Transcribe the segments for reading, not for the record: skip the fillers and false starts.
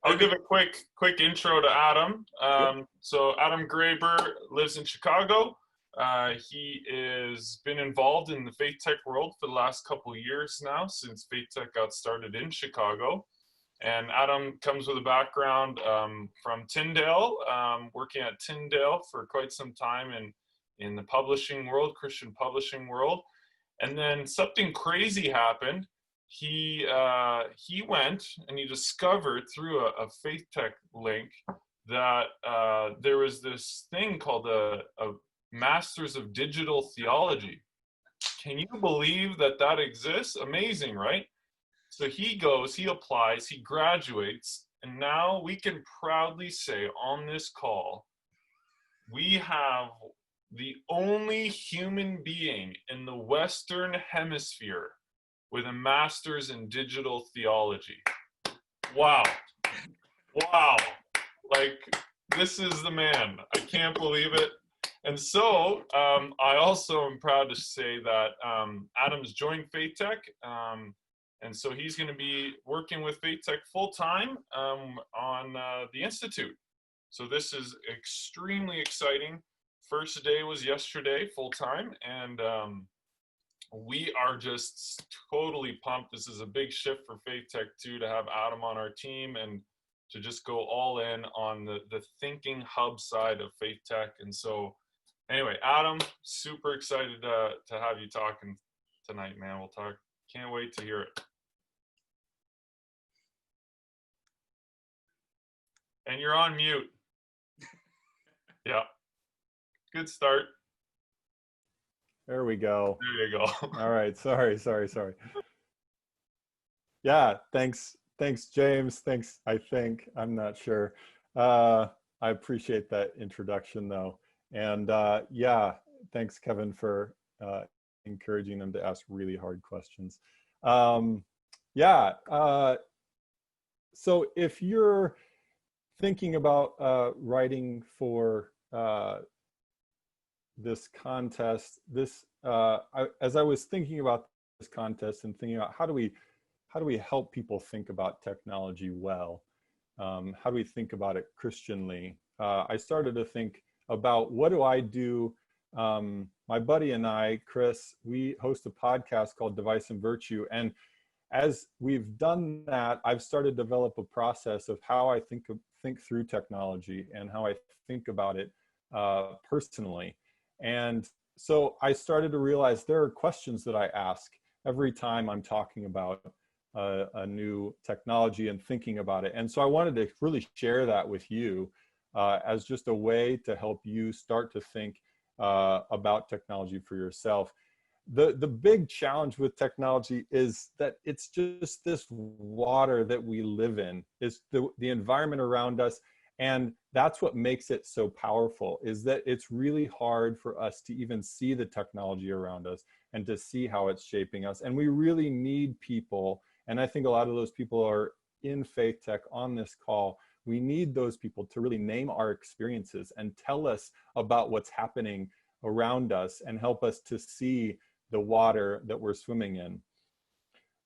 I'll give a quick intro to Adam. So Adam Graber lives in Chicago. He has been involved in the FaithTech world for the last couple of years now, since FaithTech got started in Chicago. And Adam comes with a background from Tyndale, working at Tyndale for quite some time in the publishing world, Christian publishing world. And then something crazy happened. He went and he discovered through a FaithTech link that there was this thing called a Masters of Digital Theology. Can you believe that exists? Amazing, right? So he goes, he applies, he graduates, and now we can proudly say on this call, we have the only human being in the Western Hemisphere with a master's in digital theology. Wow. Wow. Like, this is the man. I can't believe it. And so I also am proud to say that Adam's joined FaithTech. And so he's going to be working with FaithTech full-time on the Institute. So this is extremely exciting. First day was yesterday, full-time. And we are just totally pumped. This is a big shift for FaithTech too, to have Adam on our team and to just go all in on the thinking hub side of FaithTech. And so anyway, Adam, super excited to have you talking tonight, man. We'll talk. Can't wait to hear it. And you're on mute. Yeah. Good start. There we go. There you go. All right. Sorry. Yeah. Thanks, James. Thanks. I'm not sure. I appreciate that introduction though. And yeah, thanks, Kevin, for encouraging them to ask really hard questions. Yeah. So if you're thinking about writing for this contest, as I was thinking about this contest and thinking about how do we help people think about technology well, how do we think about it Christianly, I started to think about what do I do. My buddy and I, Chris, we host a podcast called Device and Virtue, and as we've done that, I've started to develop a process of how I think through technology and how I think about it personally. And so I started to realize there are questions that I ask every time I'm talking about a new technology and thinking about it. And so I wanted to really share that with you as just a way to help you start to think about technology for yourself. The big challenge with technology is that it's just this water that we live in. It's the environment around us. And that's what makes it so powerful, is that it's really hard for us to even see the technology around us and to see how it's shaping us. And we really need people, and I think a lot of those people are in FaithTech on this call. We need those people to really name our experiences and tell us about what's happening around us and help us to see the water that we're swimming in.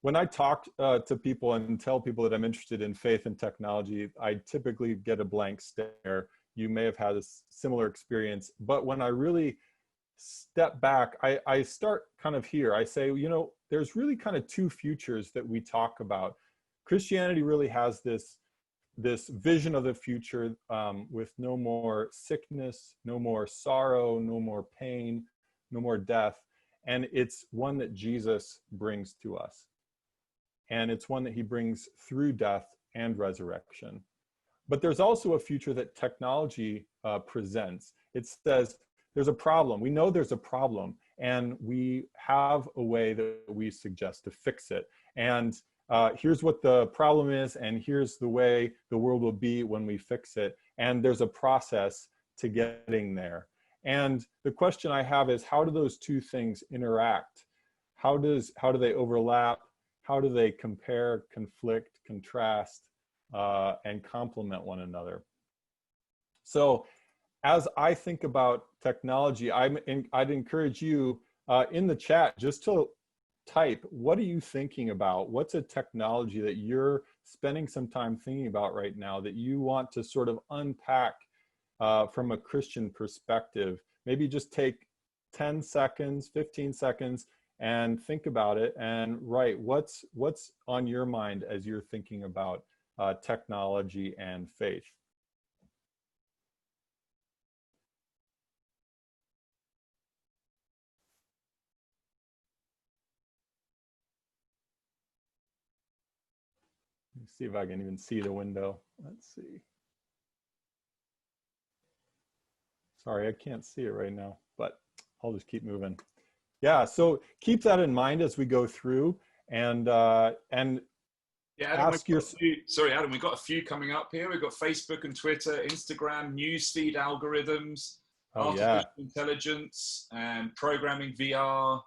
When I talk to people and tell people that I'm interested in faith and technology, I typically get a blank stare. You may have had a similar experience, but when I really step back, I start kind of here. I say, you know, there's really kind of two futures that we talk about. Christianity really has this vision of the future with no more sickness, no more sorrow, no more pain, no more death. And it's one that Jesus brings to us. And it's one that he brings through death and resurrection. But there's also a future that technology presents. It says there's a problem. We know there's a problem, and we have a way that we suggest to fix it. And here's what the problem is, and here's the way the world will be when we fix it. And there's a process to getting there. And the question I have is, how do those two things interact? How do they overlap? How do they compare, conflict, contrast, and complement one another? So as I think about technology, I'd encourage you in the chat just to type, what are you thinking about? What's a technology that you're spending some time thinking about right now that you want to sort of unpack from a Christian perspective? Maybe just take 10 seconds, 15 seconds, and think about it and write what's on your mind as you're thinking about technology and faith. Let me see if I can even see the window. Let's see. Sorry, I can't see it right now, but I'll just keep moving. Yeah, so keep that in mind as we go through, and yeah, Adam, ask your. Sorry, Adam, we've got a few coming up here. We've got Facebook and Twitter, Instagram, newsfeed algorithms, artificial intelligence, and programming, VR,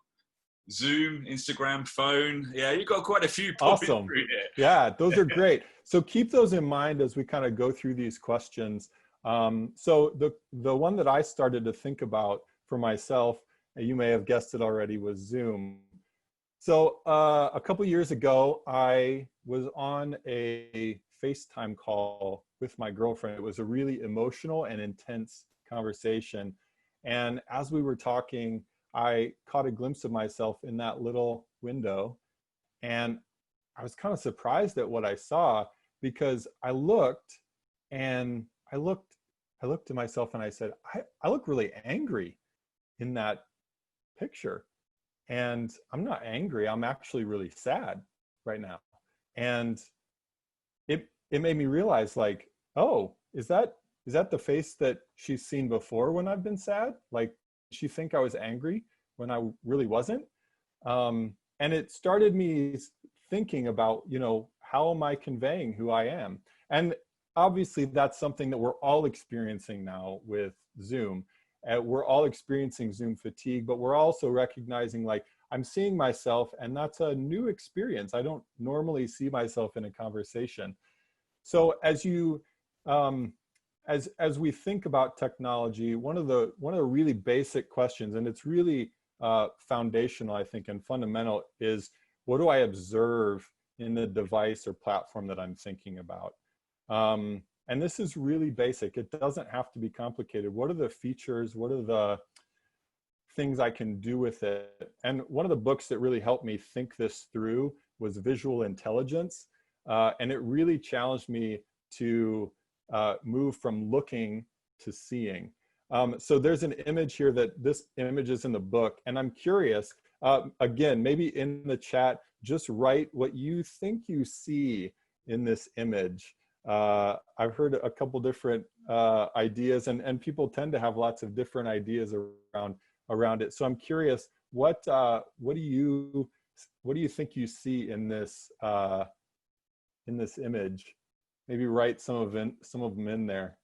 Zoom, Instagram, phone. Yeah, you've got quite a few popping Awesome. through here. Yeah, those are great. So keep those in mind as we kind of go through these questions. So the one that I started to think about for myself, and you may have guessed it already, was Zoom. So a couple years ago, I was on a FaceTime call with my girlfriend. It was a really emotional and intense conversation. And as we were talking, I caught a glimpse of myself in that little window. And I was kind of surprised at what I saw, because I looked to myself and I said, I look really angry in that picture. And I'm not angry, I'm actually really sad right now. And it made me realize, like, oh, is that the face that she's seen before when I've been sad? Like, she think I was angry when I really wasn't? And it started me thinking about, how am I conveying who I am? And obviously that's something that we're all experiencing now with Zoom. We're all experiencing Zoom fatigue, but we're also recognizing, like, I'm seeing myself, and that's a new experience. I don't normally see myself in a conversation. So as you, as we think about technology, one of the really basic questions, and it's really foundational, I think, and fundamental, is what do I observe in the device or platform that I'm thinking about? And this is really basic. It doesn't have to be complicated. What are the features? What are the things I can do with it? And one of the books that really helped me think this through was Visual Intelligence. And it really challenged me to move from looking to seeing. So there's an image here this image is in the book. And I'm curious, again, maybe in the chat, just write what you think you see in this image. I've heard a couple different ideas, and people tend to have lots of different ideas around it. So I'm curious, what do you think you see in this image? Maybe write some of them in there.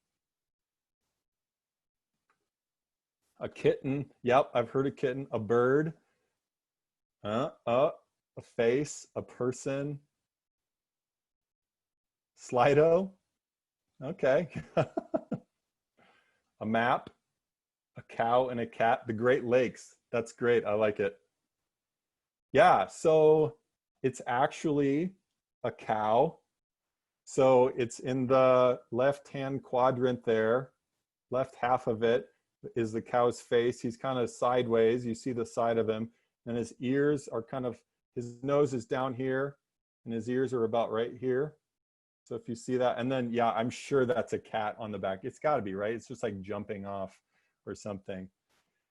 A kitten. Yep, I've heard a kitten. A bird. A face. A person. Slido. Okay. A map. A cow and a cat. The Great Lakes. That's great. I like it. Yeah, so it's actually a cow. So it's in the left-hand quadrant there. Left half of it is the cow's face. He's kind of sideways. You see the side of him. And his ears are his nose is down here, and his ears are about right here. So if you see that, and then, yeah, I'm sure that's a cat on the back. It's got to be, right? It's just like jumping off or something.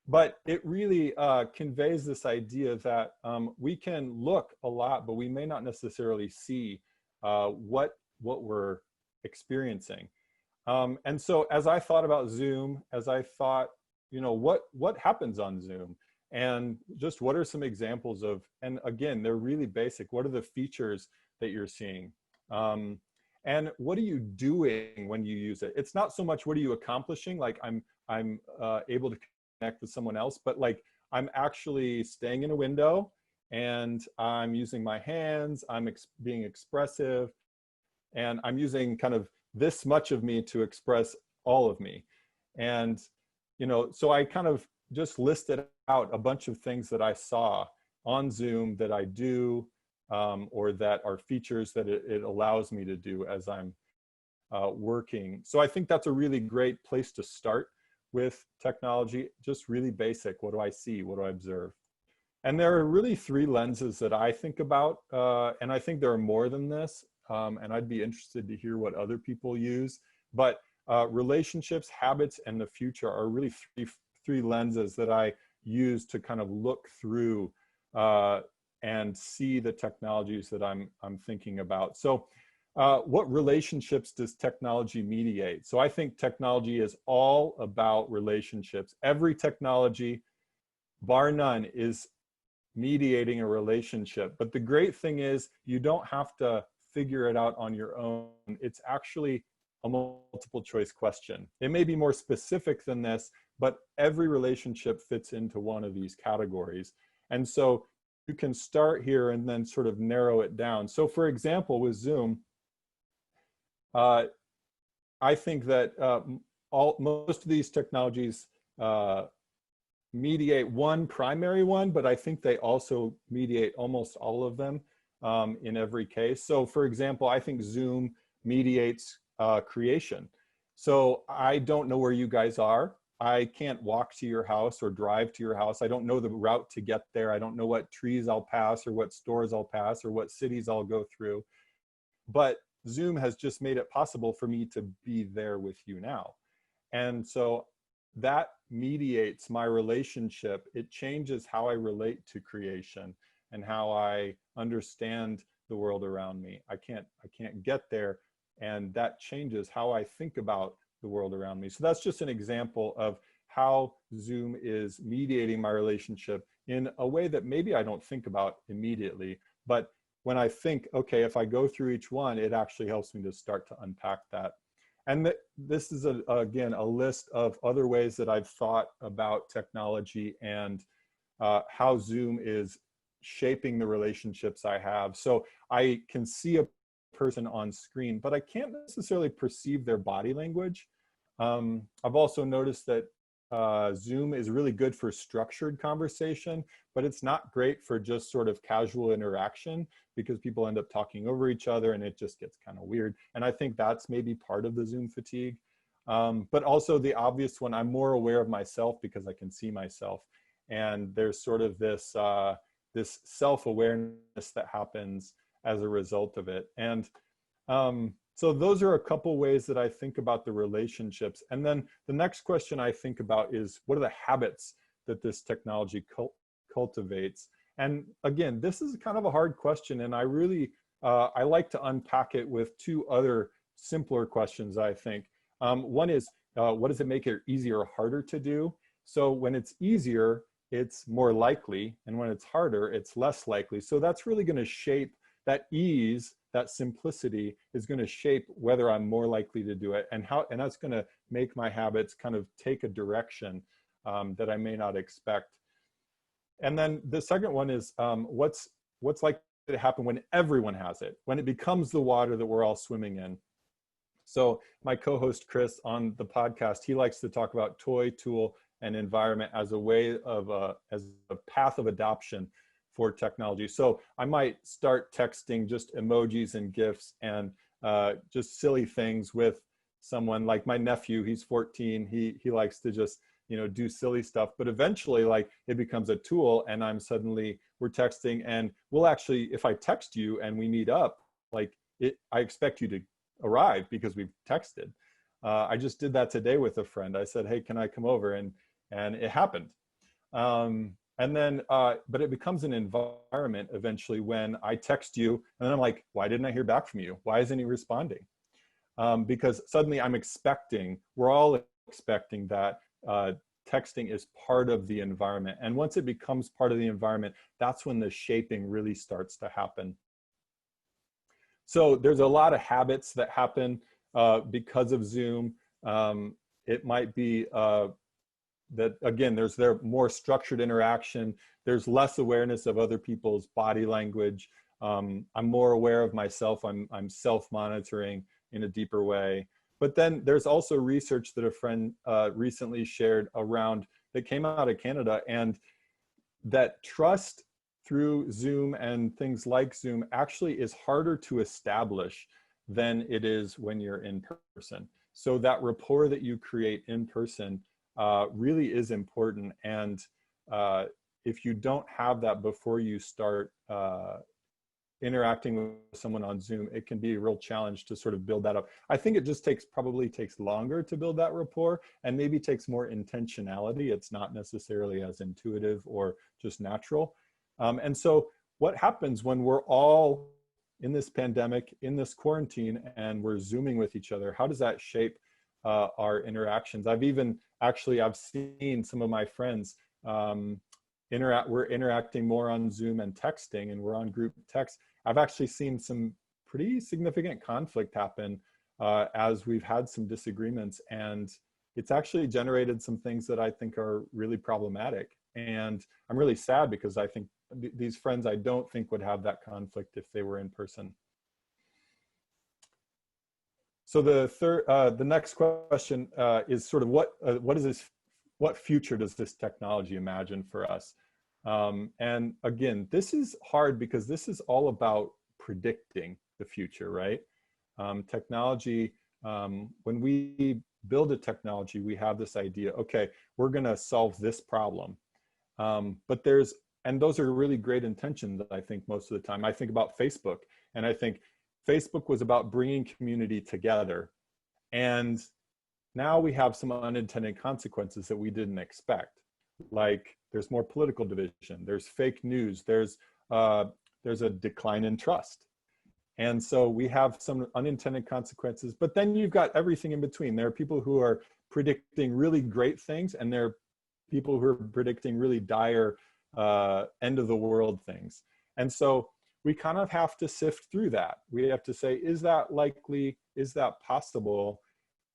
But it really conveys this idea that we can look a lot, but we may not necessarily see what we're experiencing. And so as I thought about Zoom, as I thought, what happens on Zoom? And just what are some examples of, and again, they're really basic. What are the features that you're seeing? And what are you doing when you use it? It's not so much what are you accomplishing, like I'm able to connect with someone else, but like I'm actually staying in a window and I'm using my hands, I'm being expressive, and I'm using kind of this much of me to express all of me. And, so I kind of just listed out a bunch of things that I saw on Zoom that I do, or that are features that it allows me to do as I'm working. So I think that's a really great place to start with technology, just really basic. What do I see? What do I observe? And there are really three lenses that I think about, and I think there are more than this, and I'd be interested to hear what other people use. But relationships, habits, and the future are really three lenses that I use to kind of look through and see the technologies that I'm thinking about. So what relationships does technology mediate? So I think technology is all about relationships. Every technology, bar none, is mediating a relationship. But the great thing is you don't have to figure it out on your own. It's actually a multiple choice question. It may be more specific than this, but every relationship fits into one of these categories. And so you can start here and then sort of narrow it down. So for example, with Zoom, I think that most of these technologies mediate one primary one, but I think they also mediate almost all of them in every case. So for example, I think Zoom mediates creation. So I don't know where you guys are. I can't walk to your house or drive to your house. I don't know the route to get there. I don't know what trees I'll pass or what stores I'll pass or what cities I'll go through. But Zoom has just made it possible for me to be there with you now. And so that mediates my relationship. It changes how I relate to creation and how I understand the world around me. I can't get there, and that changes how I think about the world around me. So that's just an example of how Zoom is mediating my relationship in a way that maybe I don't think about immediately, but when I think, okay, if I go through each one, it actually helps me to start to unpack that. And this is, again, a list of other ways that I've thought about technology and how Zoom is shaping the relationships I have. So I can see a person on screen, but I can't necessarily perceive their body language. I've also noticed that Zoom is really good for structured conversation, but it's not great for just sort of casual interaction because people end up talking over each other and it just gets kind of weird. And I think that's maybe part of the Zoom fatigue. But also the obvious one, I'm more aware of myself because I can see myself. And there's sort of this, this self-awareness that happens as a result of it. And so those are a couple ways that I think about the relationships. And then the next question I think about is, what are the habits that this technology cultivates? And again, this is kind of a hard question, and I really, I like to unpack it with two other simpler questions, I think. One is, what does it make it easier or harder to do? So when it's easier, it's more likely, and when it's harder, it's less likely. So that's really going to shape that ease. That simplicity is going to shape whether I'm more likely to do it, and that's going to make my habits kind of take a direction that I may not expect. And then the second one is what's likely to happen when everyone has it, when it becomes the water that we're all swimming in. So my co-host Chris on the podcast, he likes to talk about toy, tool, and environment as a way of as a path of adoption for technology. So I might start texting just emojis and GIFs and just silly things with someone like my nephew. He's 14. He likes to just, you know, do silly stuff. But eventually, like, it becomes a tool, and we're texting, and we'll actually, if I text you and we meet up, like I expect you to arrive because we've texted. I just did that today with a friend. I said, hey, can I come over? And it happened. And then, but it becomes an environment eventually when I text you and then I'm like, why didn't I hear back from you? Why isn't he responding? Because suddenly we're all expecting that texting is part of the environment. And once it becomes part of the environment, that's when the shaping really starts to happen. So there's a lot of habits that happen because of Zoom. It might be that, again, there's more structured interaction. There's less awareness of other people's body language. I'm more aware of myself. I'm self-monitoring in a deeper way. But then there's also research that a friend recently shared that came out of Canada, and that trust through Zoom and things like Zoom actually is harder to establish than it is when you're in person. So that rapport that you create in person really is important. And if you don't have that before you start interacting with someone on Zoom, it can be a real challenge to sort of build that up. I think it just probably takes longer to build that rapport, and maybe takes more intentionality. It's not necessarily as intuitive or just natural. And so what happens when we're all in this pandemic, in this quarantine, and we're Zooming with each other? How does that shape our interactions? I've seen some of my friends we're interacting more on Zoom and texting, and we're on group text. I've actually seen some pretty significant conflict happen as we've had some disagreements, and it's actually generated some things that I think are really problematic. And I'm really sad, because I think these friends I don't think would have that conflict if they were in person. So the next question is sort of what future does this technology imagine for us? And again, this is hard, because this is all about predicting the future, right? Technology, when we build a technology, we have this idea, okay, we're gonna solve this problem. But those are really great intentions, I think, most of the time. I think about Facebook, and I think Facebook was about bringing community together. And now we have some unintended consequences that we didn't expect. Like, there's more political division, there's fake news, there's a decline in trust. And so we have some unintended consequences, but then you've got everything in between. There are people who are predicting really great things, and there are people who are predicting really dire end of the world things. And so we kind of have to sift through that. We have to say, is that likely? Is that possible?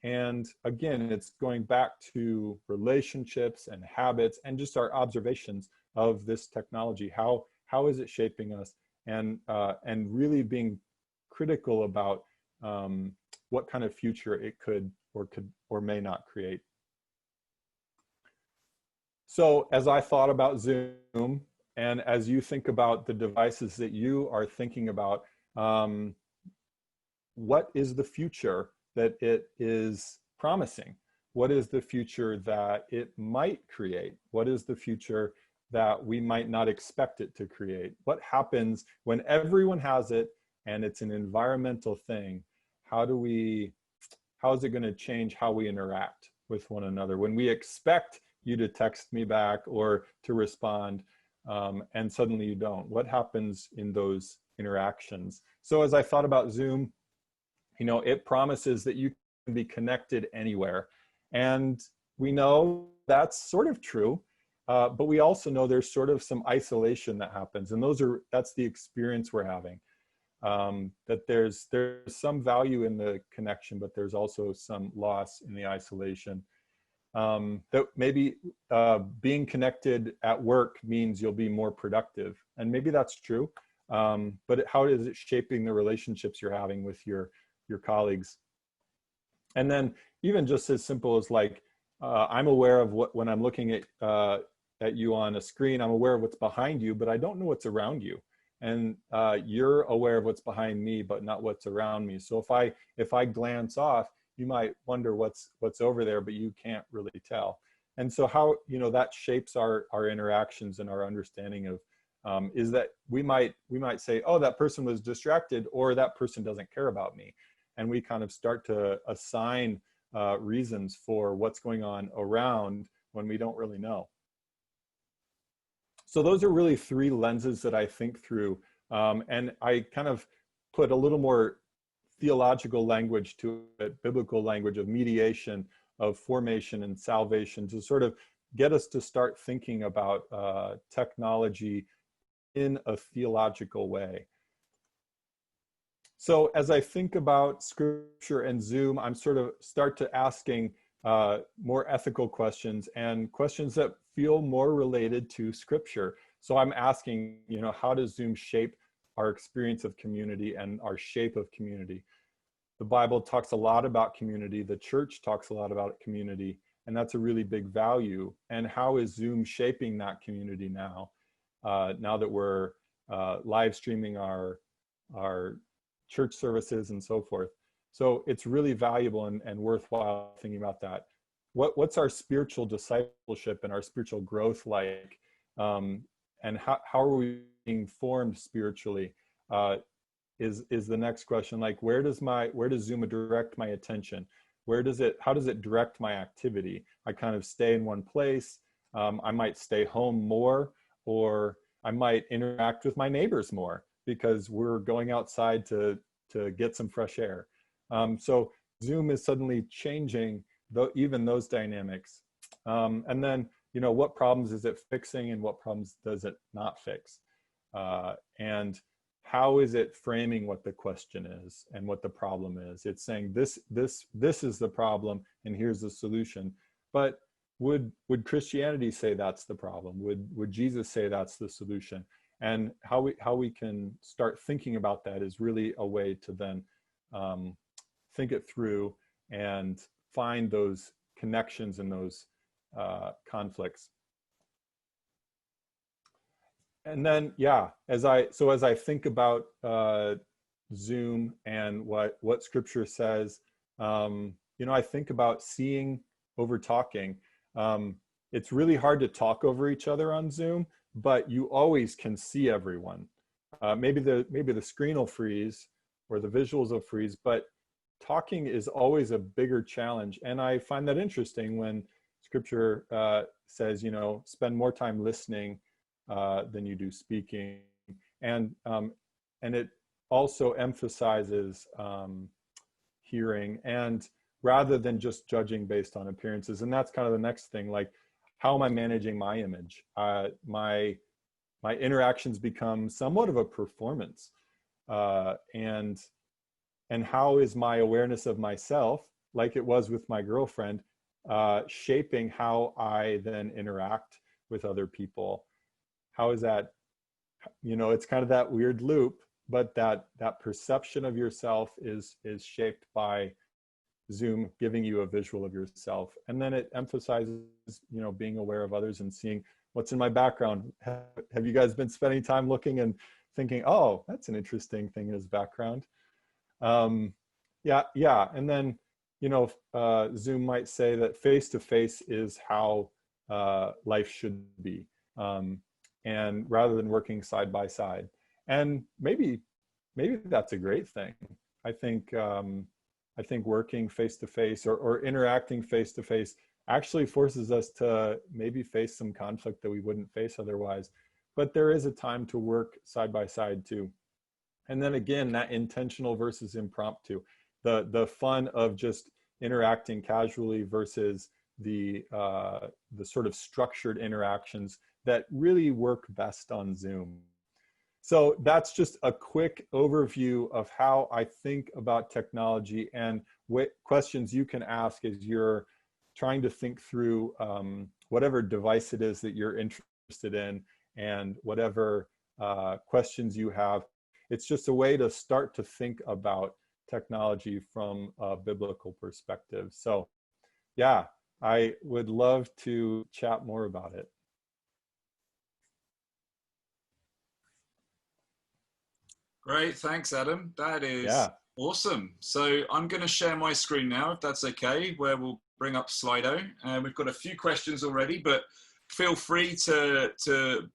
And again, it's going back to relationships and habits and just our observations of this technology. How is it shaping us? And really being critical about what kind of future it could or may not create. So as I thought about Zoom, and as you think about the devices that you are thinking about, what is the future that it is promising? What is the future that it might create? What is the future that we might not expect it to create? What happens when everyone has it and it's an environmental thing? How is it going to change how we interact with one another? When we expect you to text me back or to respond, and suddenly you don't, what happens in those interactions? So as I thought about Zoom, it promises that you can be connected anywhere. And we know that's sort of true, but we also know there's sort of some isolation that happens. And that's the experience we're having, that there's some value in the connection, but there's also some loss in the isolation. That maybe being connected at work means you'll be more productive. And maybe that's true, but how is it shaping the relationships you're having with your colleagues? And then even just as simple as like, I'm aware of when I'm looking at you on a screen, I'm aware of what's behind you, but I don't know what's around you. And you're aware of what's behind me, but not what's around me. So if I glance off, you might wonder what's over there, but you can't really tell. And so how, that shapes our interactions and our understanding of, is that we might say, oh, that person was distracted, or that person doesn't care about me. And we kind of start to assign reasons for what's going on around when we don't really know. So those are really three lenses that I think through. And I kind of put a little more theological language to it, biblical language of mediation, of formation and salvation, to sort of get us to start thinking about technology in a theological way. So as I think about Scripture and Zoom, I'm start to asking more ethical questions, and questions that feel more related to Scripture. So I'm asking, how does Zoom shape our experience of community and our shape of community? The Bible talks a lot about community. The church talks a lot about community, and that's a really big value. And how is Zoom shaping that community now? now that we're live streaming our church services and so forth. So it's really valuable and worthwhile thinking about that. What's our spiritual discipleship and our spiritual growth like? And how are we being formed spiritually? Is the next question. Like, where does Zoom direct my attention? How does it direct my activity? I kind of stay in one place. I might stay home more, or I might interact with my neighbors more because we're going outside to get some fresh air. So Zoom is suddenly changing even those dynamics. And then, what problems is it fixing and what problems does it not fix? And how is it framing what the question is and what the problem is? It's saying this is the problem and here's the solution. But would Christianity say that's the problem? Would Jesus say that's the solution? And how we can start thinking about that is really a way to then think it through and find those connections and those conflicts. And then, as I think about Zoom and what Scripture says, I think about seeing over talking. It's really hard to talk over each other on Zoom, but you always can see everyone. Maybe the screen will freeze or the visuals will freeze, but talking is always a bigger challenge. And I find that interesting when Scripture says, spend more time listening than you do speaking, and it also emphasizes hearing, and rather than just judging based on appearances. And that's kind of the next thing, like, how am I managing my image? My interactions become somewhat of a performance, and how is my awareness of myself, like it was with my girlfriend, shaping how I then interact with other people? How is that, it's kind of that weird loop, but that perception of yourself is shaped by Zoom giving you a visual of yourself. And then it emphasizes, being aware of others and seeing what's in my background. Have you guys been spending time looking and thinking, oh, that's an interesting thing in his background? And then, Zoom might say that face-to-face is how life should be. And rather than working side by side, and maybe that's a great thing. I think working face to face or interacting face to face actually forces us to maybe face some conflict that we wouldn't face otherwise. But there is a time to work side by side too. And then again, that intentional versus impromptu, the fun of just interacting casually versus the sort of structured interactions that really work best on Zoom. So that's just a quick overview of how I think about technology and what questions you can ask as you're trying to think through whatever device it is that you're interested in, and whatever questions you have. It's just a way to start to think about technology from a biblical perspective. So I would love to chat more about it. Great, thanks, Adam. That is awesome. So I'm going to share my screen now, if that's okay, where we'll bring up Slido. We've got a few questions already, but feel free to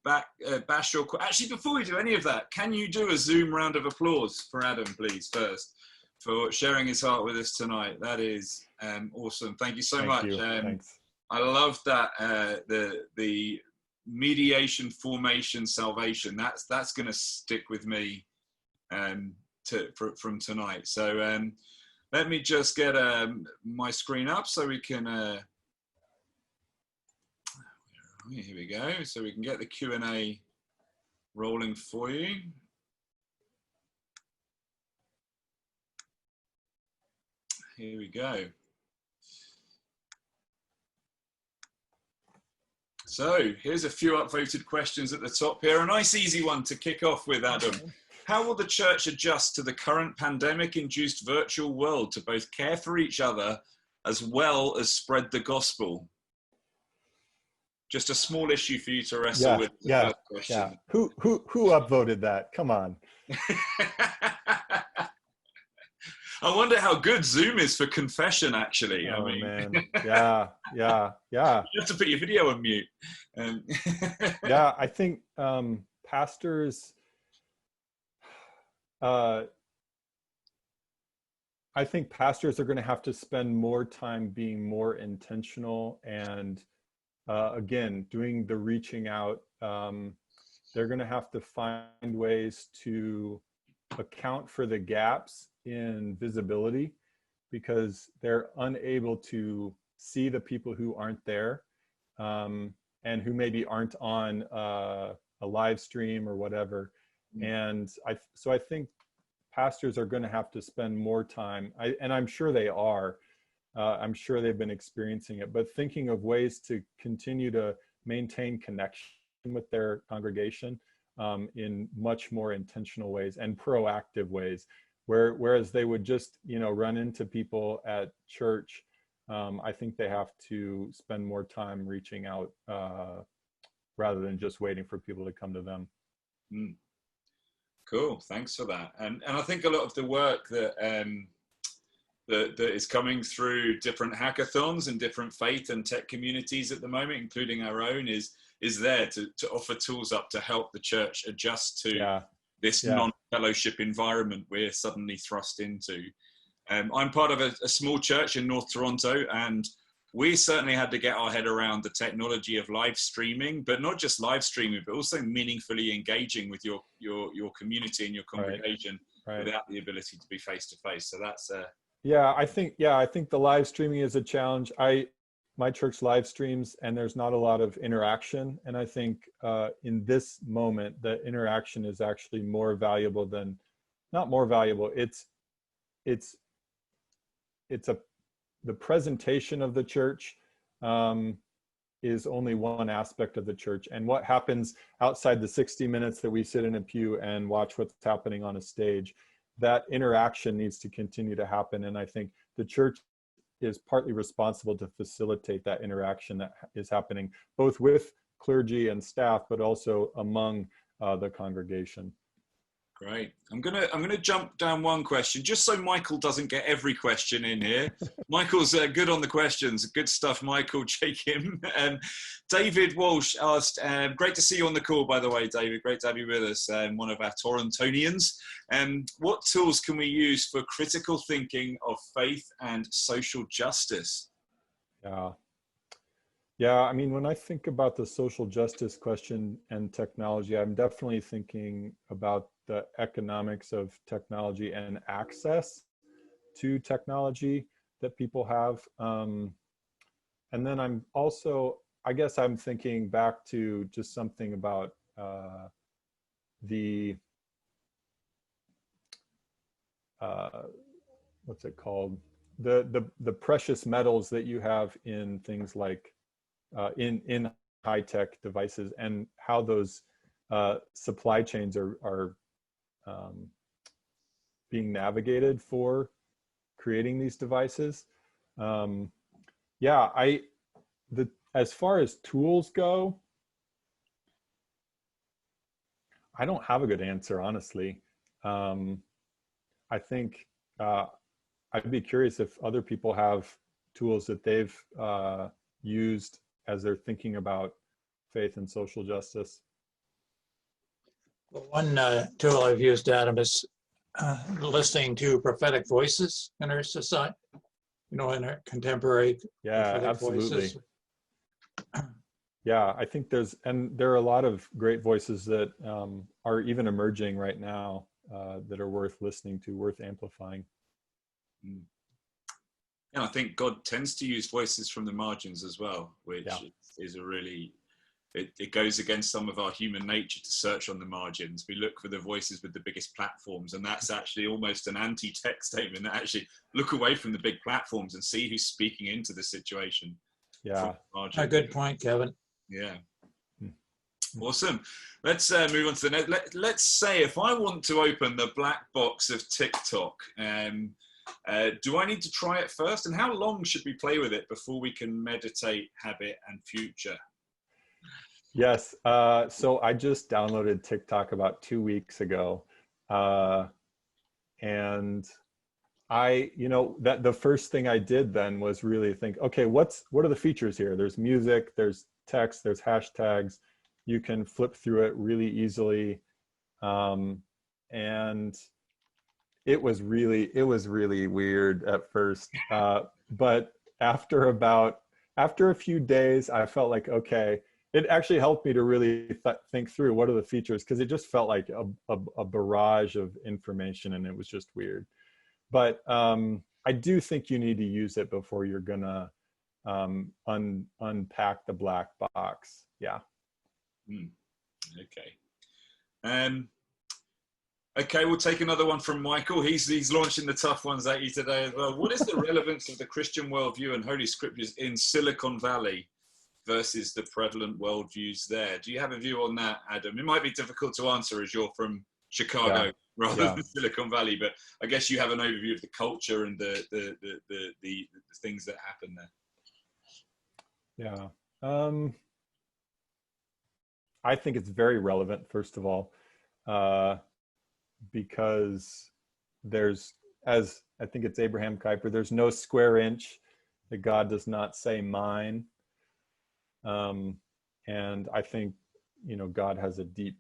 bash your... Actually, before we do any of that, can you do a Zoom round of applause for Adam, please, first, for sharing his heart with us tonight? That is awesome. Thank you so much. Thanks. I love that, the mediation, formation, salvation. That's going to stick with me from tonight. So let me just get my screen up so we can here we go, so we can get the Q&A rolling for you. Here we go. So here's a few upvoted questions at the top here. A nice easy one to kick off with, Adam. How will the church adjust to the current pandemic-induced virtual world to both care for each other as well as spread the gospel? just a small issue for you to wrestle with. Yeah. Question. Yeah. Who upvoted that? Come on. I wonder how good Zoom is for confession, actually. Oh, I mean, man. Yeah. You have to put your video on mute. Yeah, I think pastors, I think pastors are going to have to spend more time being more intentional and, again, doing the reaching out. They're going to have to find ways to account for the gaps in visibility because they're unable to see the people who aren't there and who maybe aren't on a live stream or whatever. And so I think pastors are going to have to spend more time, and I'm sure they are, I'm sure they've been experiencing it, but thinking of ways to continue to maintain connection with their congregation in much more intentional ways and proactive ways, whereas they would just, run into people at church. I think they have to spend more time reaching out rather than just waiting for people to come to them. Cool, thanks for that. And I think a lot of the work that that is coming through different hackathons and different faith and tech communities at the moment, including our own, is there to offer tools up to help the church adjust to this non-fellowship environment we're suddenly thrust into. I'm part of a small church in North Toronto, and we certainly had to get our head around the technology of live streaming, but not just live streaming, but also meaningfully engaging with your community and your congregation without the ability to be face-to-face. So that's I think the live streaming is a challenge. My church live streams and there's not a lot of interaction. And I think in this moment, the interaction is actually more valuable than, not more valuable. The presentation of the church is only one aspect of the church. And what happens outside the 60 minutes that we sit in a pew and watch what's happening on a stage, that interaction needs to continue to happen. And I think the church is partly responsible to facilitate that interaction that is happening both with clergy and staff, but also among the congregation. Great. I'm gonna jump down one question just so Michael doesn't get every question in here. Michael's good on the questions. Good stuff, Michael. Take him. David Walsh asked, great to see you on the call, by the way, David. Great to have you with us, one of our Torontonians. What tools can we use for critical thinking of faith and social justice? Yeah, I mean, when I think about the social justice question and technology, I'm definitely thinking about the economics of technology and access to technology that people have. And then I'm also, I guess I'm thinking back to just something about what's it called? The precious metals that you have in things like in high-tech devices and how those supply chains are being navigated for creating these devices. As far as tools go, I don't have a good answer, honestly. I think I'd be curious if other people have tools that they've used as they're thinking about faith and social justice. Well, one tool I've used, Adam, is listening to prophetic voices in our society, in our contemporary absolutely. voices. Yeah, I think there are a lot of great voices that are even emerging right now that are worth listening to, worth amplifying. And I think God tends to use voices from the margins as well, which is a really, it goes against some of our human nature to search on the margins. We look for the voices with the biggest platforms, and that's actually almost an anti-tech statement, that actually look away from the big platforms and see who's speaking into the situation. Yeah, a good point, Kevin. Yeah. Awesome. Let's move on to the next. Let's say if I want to open the black box of TikTok, do I need to try it first? And how long should we play with it before we can meditate, habit, and future? Yes. So I just downloaded TikTok about 2 weeks ago. And that the first thing I did then was really think, okay, what are the features here? There's music, there's text, there's hashtags. You can flip through it really easily. And it was really weird at first. But after a few days, I felt like, okay, it actually helped me to really think through what are the features, because it just felt like a barrage of information, and it was just weird. But I do think you need to use it before you're gonna unpack the black box. Yeah. Okay. Okay, we'll take another one from Michael. He's launching the tough ones at you today as well. What is the relevance of the Christian worldview and Holy Scriptures in Silicon Valley versus the prevalent worldviews there? Do you have a view on that, Adam? It might be difficult to answer as you're from Chicago rather than Silicon Valley, but I guess you have an overview of the culture and the things that happen there. Yeah. I think it's very relevant, first of all, because there's, as I think it's Abraham Kuyper, there's no square inch that God does not say mine. And I think, God has a deep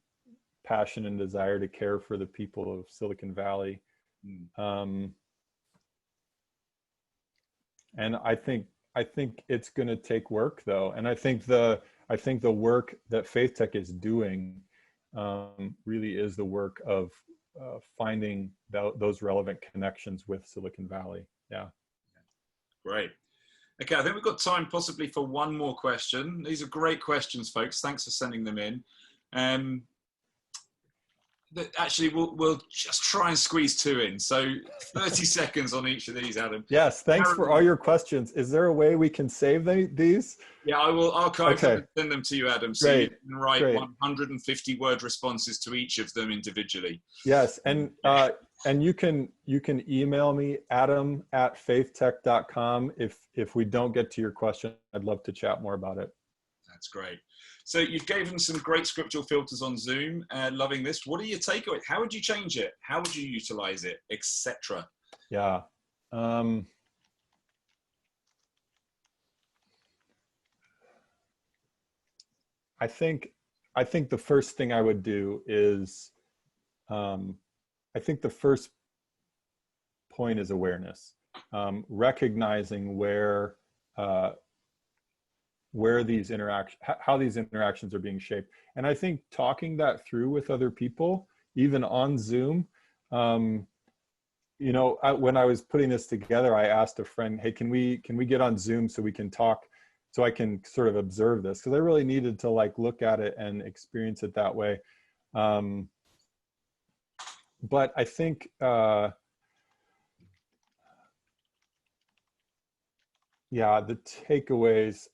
passion and desire to care for the people of Silicon Valley. And I think it's going to take work, though. And I think the work that FaithTech is doing really is the work of finding those relevant connections with Silicon Valley. Yeah. Great. Okay, I think we've got time possibly for one more question. These are great questions, folks. Thanks for sending them in. Actually, we'll just try and squeeze two in. So 30 seconds on each of these, Adam. Yes, thanks for all your questions. Is there a way we can save these? Yeah, I will archive them and send them to you, Adam. So you can write 150 word responses to each of them individually. Yes, and you can email me, adam@faithtech.com. If we don't get to your question, I'd love to chat more about it. That's great. So you've given some great scriptural filters on Zoom. Loving this. What are your takeaways? How would you change it? How would you utilize it, etc.? Yeah. I think the first thing I would do is, I think the first point is awareness, recognizing where these how these interactions are being shaped. And I think talking that through with other people, even on Zoom, when I was putting this together, I asked a friend, hey, can we get on Zoom so we can talk, so I can sort of observe this? Because I really needed to look at it and experience it that way. But I think, yeah, the takeaways.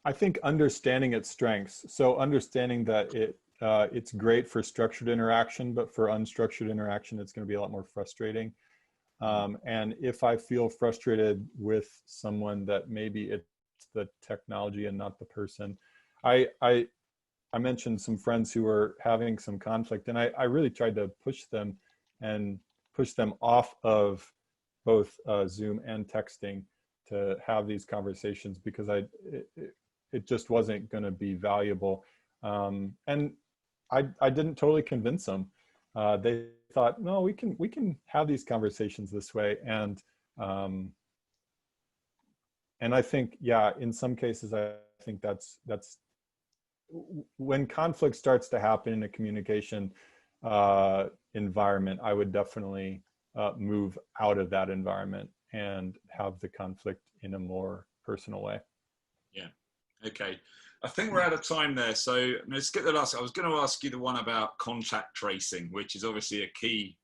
I think understanding its strengths. So understanding that it's great for structured interaction, but for unstructured interaction, it's going to be a lot more frustrating. And if I feel frustrated with someone, that maybe it's the technology and not the person. I mentioned some friends who were having some conflict, and I really tried to push them off of both Zoom and texting to have these conversations, because it just wasn't going to be valuable. And I didn't totally convince them. They thought, no, we can have these conversations this way. And I think, yeah, in some cases, I think that's when conflict starts to happen in a communication environment, I would definitely move out of that environment and have the conflict in a more personal way. Yeah. Okay. I think we're out of time there. So let's get the last. I was going to ask you the one about contact tracing, which is obviously a key,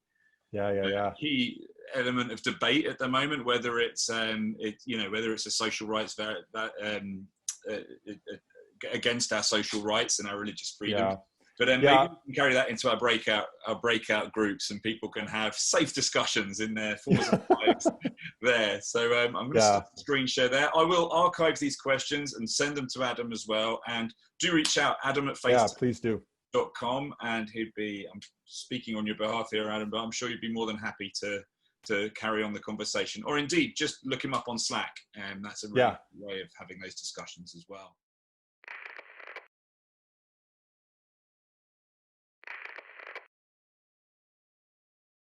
key element of debate at the moment, whether it's whether it's a social rights against our social rights and our religious freedom. But then Yeah. maybe we can carry that into our breakout groups, and people can have safe discussions in their 4s and 5s there. So I'm going to stop the screen share there. I will archive these questions and send them to Adam as well. And do reach out, Adam at FaithTech. Please do. .com, and I'm speaking on your behalf here, Adam, but I'm sure you'd be more than happy to carry on the conversation, or indeed just look him up on Slack, and that's a really good way of having those discussions as well.